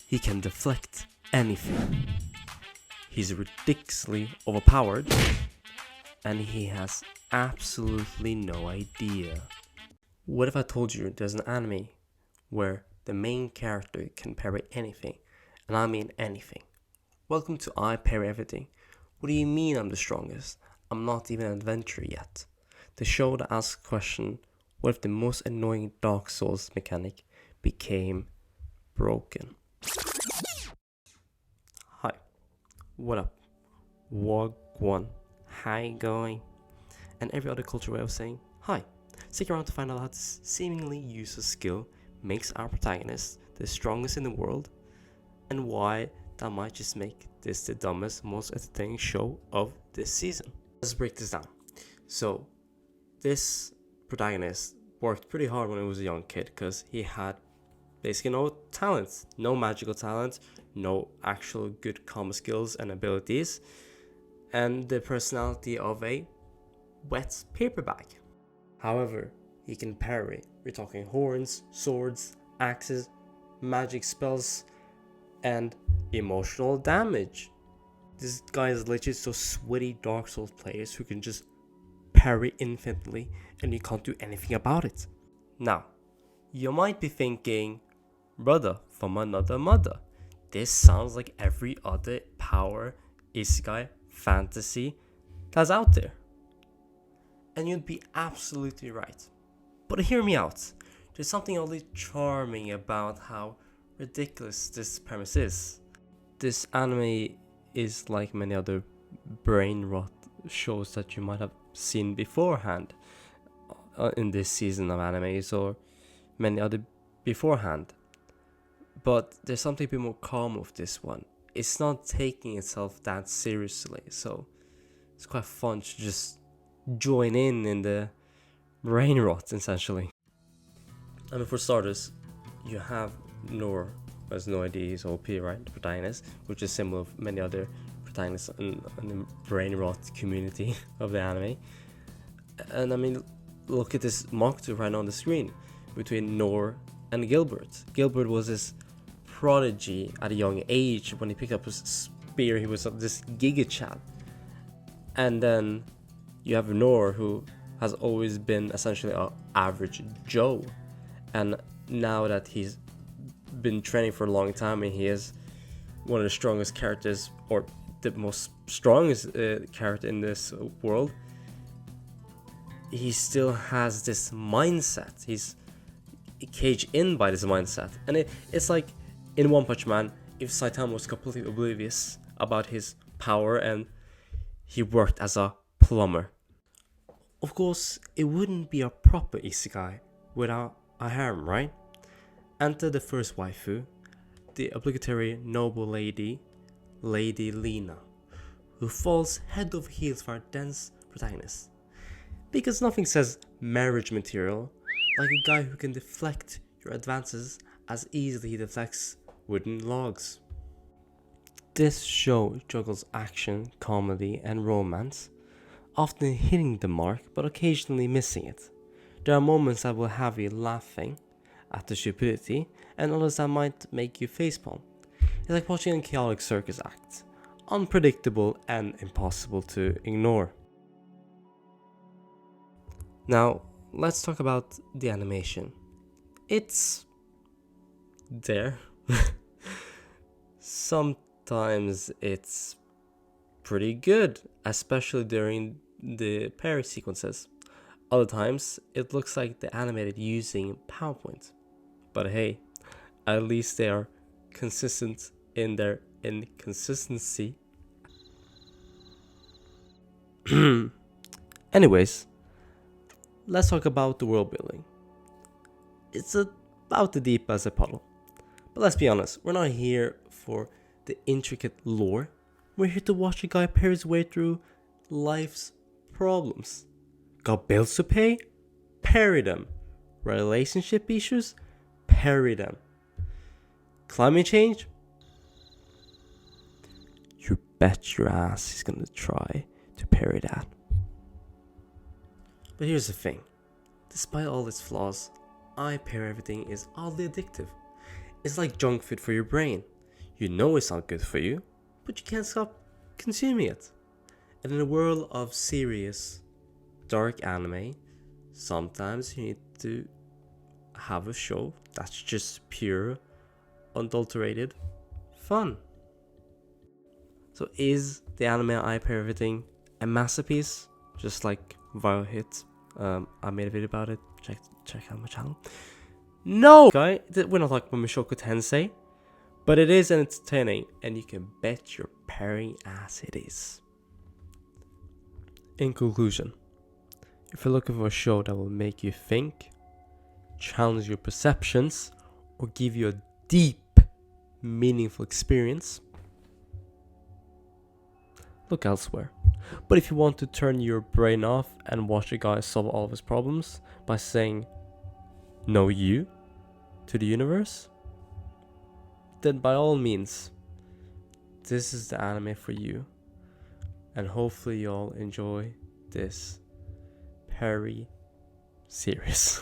he can deflect anything. He's ridiculously overpowered, and he has absolutely no idea. What if I told you there's an anime where the main character can parry anything, and I mean anything? Welcome to I Parry Everything. What do you mean I'm the strongest? I'm not even an adventurer yet. The show that asks the question, what if the most annoying Dark Souls mechanic became broken? Hi, what up? Wagwan, how you going? And every other cultural way of saying hi. Stick around to find out how this seemingly useless skill makes our protagonist the strongest in the world, and why that might just make this the dumbest, most entertaining show of this season. Let's break this down. So, this protagonist worked pretty hard when he was a young kid because he had basically no talent, no magical talent, no actual good combat skills and abilities, and the personality of a wet paper bag. However, he can parry. We're talking horns, swords, axes, magic spells, and emotional damage. This guy is literally so sweaty Dark Souls players who can just parry infinitely and you can't do anything about it. Now, you might be thinking, brother from another mother, this sounds like every other power isekai fantasy that's out there. And you'd be absolutely right. But hear me out. There's something oddly charming about how ridiculous this premise is. This anime is like many other brain rot shows that you might have seen beforehand in this season of animes, or many other beforehand. But there's something a bit more calm with this one. It's not taking itself that seriously, so it's quite fun to just join in the brain rot, essentially. And for starters, you have Noor, who has no idea he's OP, right? The protagonist, which is similar to many other protagonists in the brain rot community of the anime. And I mean, look at this mock right now on the screen between Noor and Gilbert. Gilbert was this prodigy at a young age. When he picked up his spear, he was this Giga Chad. And then you have Noor, who has always been essentially an average Joe. And now that he's been training for a long time and he is one of the strongest characters, or the most strongest character in this world, he still has this mindset. He's caged in by this mindset. And it's like in One Punch Man, if Saitama was completely oblivious about his power and he worked as a plumber. Of course, it wouldn't be a proper isekai without a harem, right? Enter the first waifu, the obligatory noble lady, Lady Lena, who falls head over heels for our dense protagonist. Because nothing says marriage material like a guy who can deflect your advances as easily he deflects wooden logs. This show juggles action, comedy, and romance, often hitting the mark but occasionally missing it. There are moments that will have you laughing at the stupidity, and others that might make you facepalm. It's like watching a chaotic circus act, unpredictable and impossible to ignore. Now, let's talk about the animation. It's there. Sometimes it's pretty good, especially during the Parry sequences. Other times, it looks like they're animated using PowerPoint. But hey, at least they are consistent in their inconsistency. Anyways, let's talk about the world building. It's about as deep as a puddle. But let's be honest, we're not here for the intricate lore. We're here to watch a guy parry his way through life's problems. Got bills to pay? Parry them. Relationship issues? Parry them. Climate change? You bet your ass he's gonna try to parry that. But here's the thing. Despite all its flaws, I Parry Everything is oddly addictive. It's like junk food for your brain. You know it's not good for you, but you can't stop consuming it. And in a world of serious, dark anime, sometimes you need to have a show that's just pure, unadulterated fun. So is the anime I Parry Everything a masterpiece? Just like viral hit. I made a video about it. Check out my channel. No! Guy, we're not talking about Mushoku Tensei, but it is entertaining, and you can bet your Parry ass it is. In conclusion, if you're looking for a show that will make you think, challenge your perceptions, or give you a deep, meaningful experience, look elsewhere. But if you want to turn your brain off and watch a guy solve all of his problems by saying "no you" to the universe, then by all means, this is the anime for you. And hopefully y'all enjoy this Parry series.